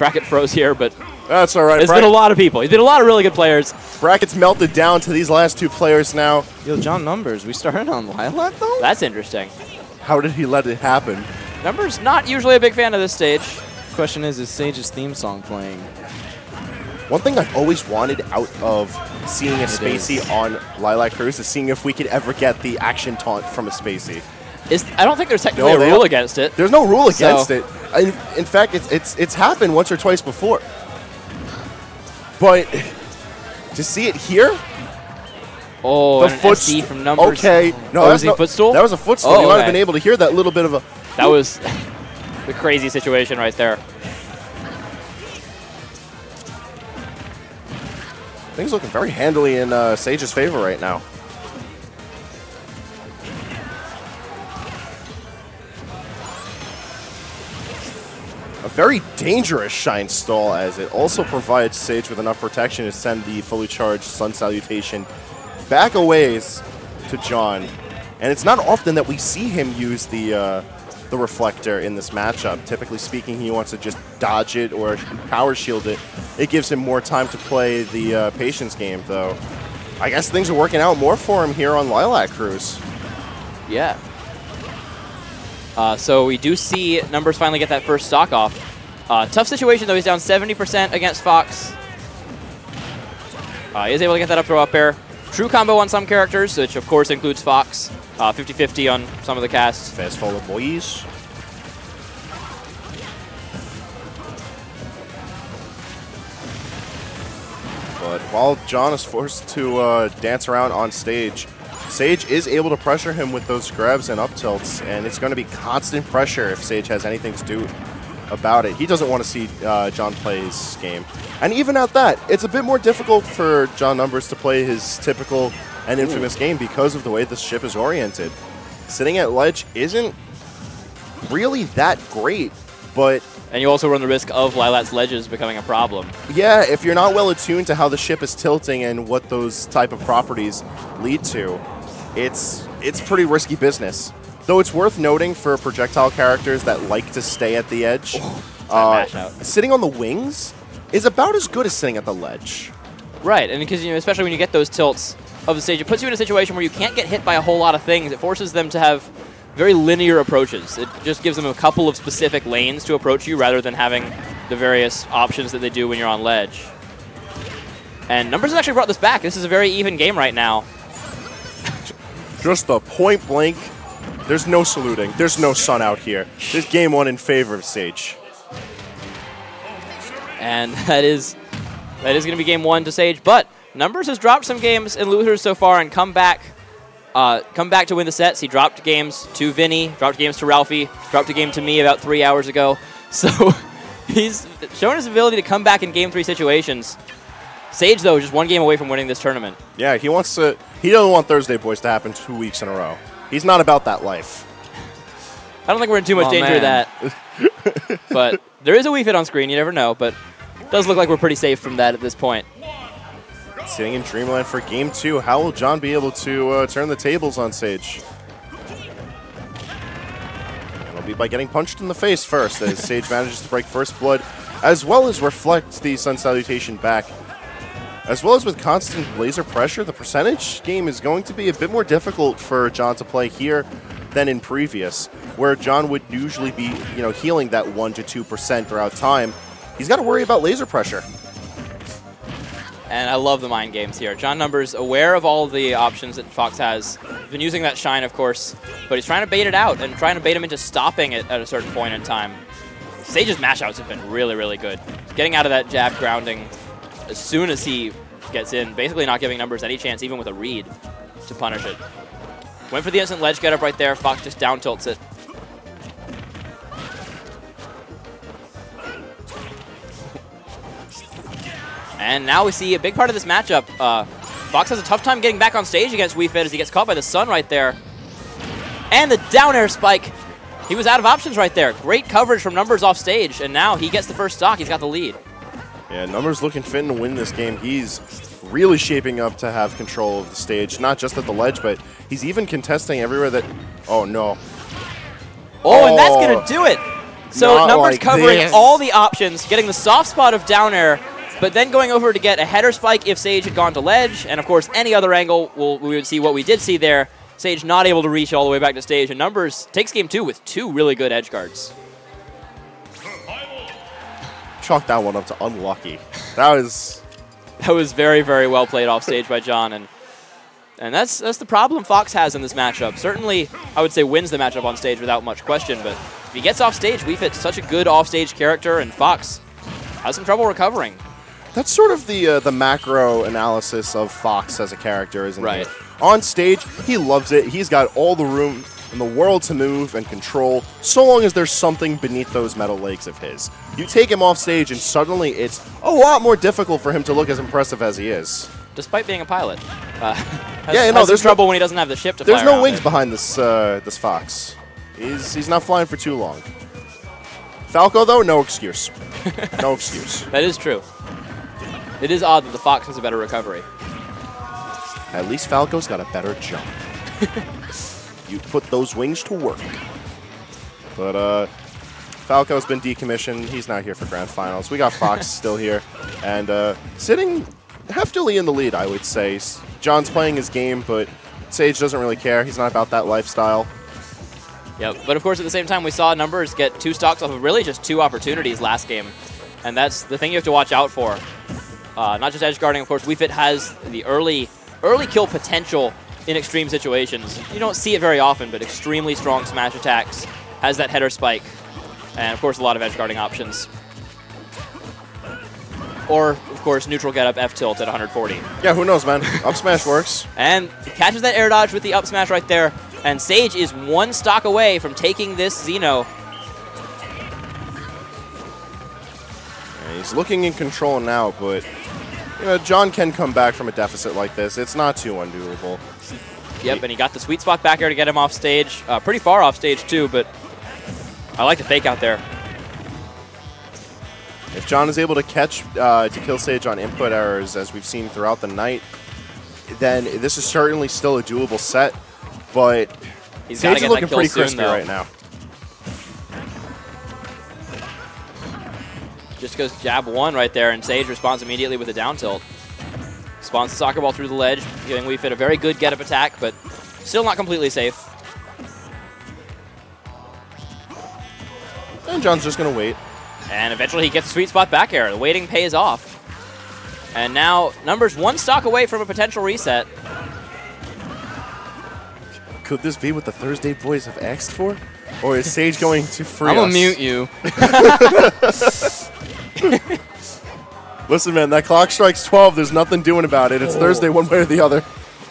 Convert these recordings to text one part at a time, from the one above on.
Bracket froze here, but that's all right. There's been a lot of people. He's been a lot of really good players. Bracket's melted down to these last two players now. Yo, John Numbers, we started on Lilac, though? That's interesting. How did he let it happen? Numbers not usually a big fan of this stage. Question is Sage's theme song playing? One thing I've always wanted out of seeing a Spacey on Lilac Cruise is seeing if we could ever get the action taunt from a Spacey. I don't think there's technically a rule against it. There's no rule against it. In fact, it's happened once or twice before. But to see it here, the footstool from Numbers. Okay, no, that was a footstool. That was a footstool. You might have been able to hear that little bit of a. That was the crazy situation right there. Things looking very handily in Sage's favor right now. A very dangerous Shine Stall, as it also provides Sage with enough protection to send the fully charged Sun Salutation back a ways to John. And it's not often that we see him use the Reflector in this matchup. Typically speaking, he wants to just dodge it or power shield it. It gives him more time to play the patience game, though. I guess things are working out more for him here on Lilac Cruise. Yeah. So we do see Numbers finally get that first stock off. Tough situation, though. He's down 70% against Fox. He is able to get that up throw up air. True combo on some characters, which of course includes Fox. 50-50 on some of the casts. Fast forward, boys. But while John is forced to dance around on stage, Sage is able to pressure him with those grabs and up tilts, and it's going to be constant pressure if Sage has anything to do about it. He doesn't want to see John play his game. And even at that, it's a bit more difficult for John Numbers to play his typical and infamous game because of the way this ship is oriented. Sitting at ledge isn't really that great, but... And you also run the risk of Lilac's ledges becoming a problem. Yeah, if you're not well attuned to how the ship is tilting and what those type of properties lead to, it's pretty risky business. Though it's worth noting for projectile characters that like to stay at the edge, sitting on the wings is about as good as sitting at the ledge. Right, and because especially when you get those tilts of the stage, it puts you in a situation where you can't get hit by a whole lot of things. It forces them to have very linear approaches. It just gives them a couple of specific lanes to approach you rather than having the various options that they do when you're on ledge. And Numbers has actually brought this back. This is a very even game right now. Just the point blank. There's no saluting. There's no sun out here. There's game one in favor of Sage. And that is going to be game one to Sage. But Numbers has dropped some games in losers so far and come back to win the sets. He dropped games to Vinny, dropped games to Ralphie, dropped a game to me about 3 hours ago. So he's shown his ability to come back in game 3 situations. Sage, though, just one game away from winning this tournament. Yeah, he doesn't want Thursday Boys to happen 2 weeks in a row. He's not about that life. I don't think we're in too much danger of that. But there is a Wii Fit on screen, you never know, but it does look like we're pretty safe from that at this point. Sitting in Dreamland for game 2, how will John be able to turn the tables on Sage? It'll be by getting punched in the face first, as Sage manages to break first blood, as well as reflect the Sun Salutation back. As well as with constant laser pressure, the percentage game is going to be a bit more difficult for John to play here than in previous, where John would usually be, healing that 1 to 2% throughout time. He's got to worry about laser pressure. And I love the mind games here. John Numbers, aware of all the options that Fox has. He's been using that Shine, of course, but he's trying to bait it out and trying to bait him into stopping it at a certain point in time. Sage's mash-outs have been really, really good. He's getting out of that jab grounding as soon as he gets in, basically not giving Numbers any chance, even with a read, to punish it. Went for the instant ledge get up right there. Fox just down tilts it. And now we see a big part of this matchup. Fox has a tough time getting back on stage against Wii Fit as he gets caught by the sun right there. And the down air spike. He was out of options right there. Great coverage from Numbers off stage, and now he gets the first stock. He's got the lead. Yeah, Numbers looking fit to win this game. He's really shaping up to have control of the stage, not just at the ledge, but he's even contesting everywhere that... Oh, no. Oh, and that's going to do it. So Not Numbers like covering this. all the options, getting the soft spot of down air, but then going over to get a header spike if Sage had gone to ledge, and of course any other angle, we would see what we did see there. Sage not able to reach all the way back to stage, and Numbers takes game 2 with 2 really good edge guards. Chalk that one up to unlucky. That was very, very well played off stage by John, and that's the problem Fox has in this matchup. Certainly, I would say wins the matchup on stage without much question, but if he gets off stage, we fit such a good off stage character, and Fox has some trouble recovering. That's sort of the macro analysis of Fox as a character, isn't Right. it? On stage, he loves it. He's got all the room in the world to move and control, so long as there's something beneath those metal legs of his. You take him off stage, and suddenly it's a lot more difficult for him to look as impressive as he is. Despite being a pilot. There's there's trouble when he doesn't have the ship to There's fly no around wings it. behind this this Fox. He's not flying for too long. Falco, though, no excuse. No excuse. That is true. It is odd that the Fox has a better recovery. At least Falco's got a better jump. You put those wings to work. But Falco's been decommissioned. He's not here for grand finals. We got Fox still here. And sitting heftily in the lead, I would say. John's playing his game, but Sage doesn't really care. He's not about that lifestyle. Yep, but of course at the same time we saw Numbers get 2 stocks off of really just 2 opportunities last game. And that's the thing you have to watch out for. Not just edge guarding, of course. WeFit has the early kill potential in extreme situations. You don't see it very often, but extremely strong smash attacks, has that header spike, and of course a lot of edge guarding options. Or, of course, neutral get up F tilt at 140. Yeah, who knows, man? Up smash works. And catches that air dodge with the up smash right there, and Sage is 1 stock away from taking this Xeno. And he's looking in control now, but John can come back from a deficit like this. It's not too undoable. Yep, and he got the sweet spot back here to get him off stage. Pretty far off stage, too, but I like the fake out there. If John is able to catch dekillsage on input errors, as we've seen throughout the night, then this is certainly still a doable set, but Sage is looking pretty crispy right now. Just goes jab 1 right there, and Sage responds immediately with a down tilt. Spawns the soccer ball through the ledge, giving WeFit a very good get-up attack, but still not completely safe. And John's just going to wait. And eventually he gets a sweet spot back air. The waiting pays off. And now Numbers 1 stock away from a potential reset. Could this be what the Thursday boys have asked for? Or is Sage going to free I'm us? gonna mute you. Listen, man, that clock strikes 12. There's nothing doing about it. It's Thursday one way or the other.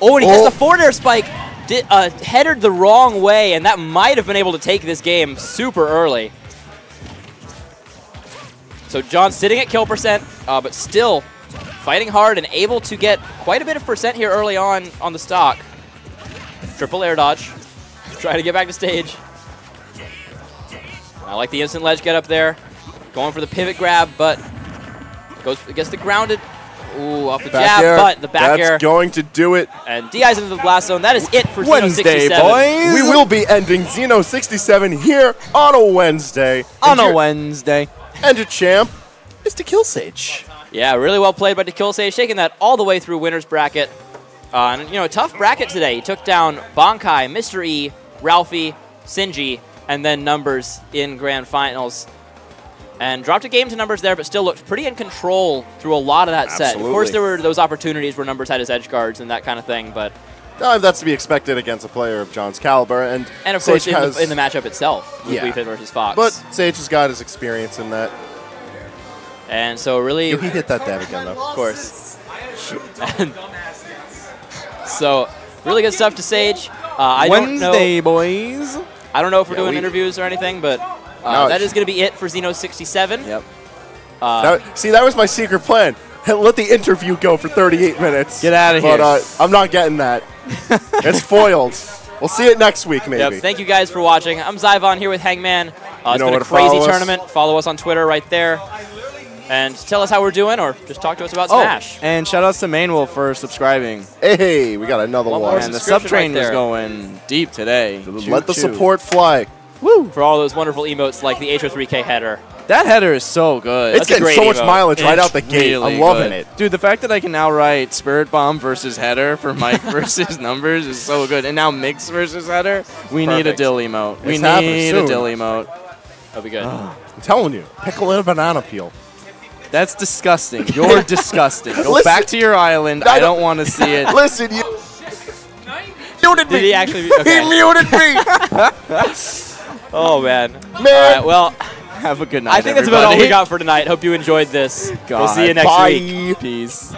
Oh, and he gets the forward air spike. Headed the wrong way, and that might have been able to take this game super early. So John sitting at kill percent, but still fighting hard and able to get quite a bit of percent here early on the stock. Triple air dodge. Try to get back to stage. I like the instant ledge get up there. Going for the pivot grab, but gets the grounded. Ooh, off the jab, air. but the back air. That's going to do it. And DI's into the blast zone. That is it for Wednesday, XenoSixtySeven. boys. We will be ending XenoSixtySeven here on a Wednesday. On a Wednesday. And your champ is dekillsage. Yeah, really well played by dekillsage, shaking that all the way through winner's bracket. And, a tough bracket today. He took down Bankai, Mr. E, Ralphie, Sinji, and then Numbers in grand finals. And dropped a game to Numbers there, but still looked pretty in control through a lot of that set. Of course, there were those opportunities where Numbers had his edge guards and that kind of thing, but... That's to be expected against a player of John's caliber. And of course, in the matchup itself, with WeFit versus Fox. But Sage has got his experience in that. And so really... He hit that dab again, though. Of course. So, really good stuff to Sage. Wednesday, boys. I don't know if we're doing interviews or anything, but that is going to be it for XenoSixtySeven. Yep. See, that was my secret plan. Let the interview go for 38 minutes. Get out of here. But I'm not getting that. It's foiled. We'll see it next week, maybe. Yep. Thank you guys for watching. I'm Zyvon here with Hangman. It's been a crazy tournament. Follow us on Twitter right there. And tell us how we're doing, or just talk to us about Smash. And shout outs to Mainwolf for subscribing. Hey, we got another one. And the sub train was going deep today. Let the support fly. Woo! for all those wonderful emotes like the Ho3K header. That header is so good. It's getting so much emote. mileage right It's out the gate. really I'm loving good. it. Dude, the fact that I can now write Spirit Bomb versus header for Mike versus numbers is so good. And now Mix versus header, we need a Perfect. dill emote. We It's happening need soon. a dill emote. That'll be good. I'm telling you, pickle and a banana peel. That's disgusting. You're disgusting. Go Listen, back to your island. I don't want to see it. Listen, you muted me. Did he actually? Okay. He muted me. Oh man. Man. All right. Well, Have a good night, I think that's about all we everybody. got for tonight. Hope you enjoyed this. We'll God. see you next Bye. week. Peace.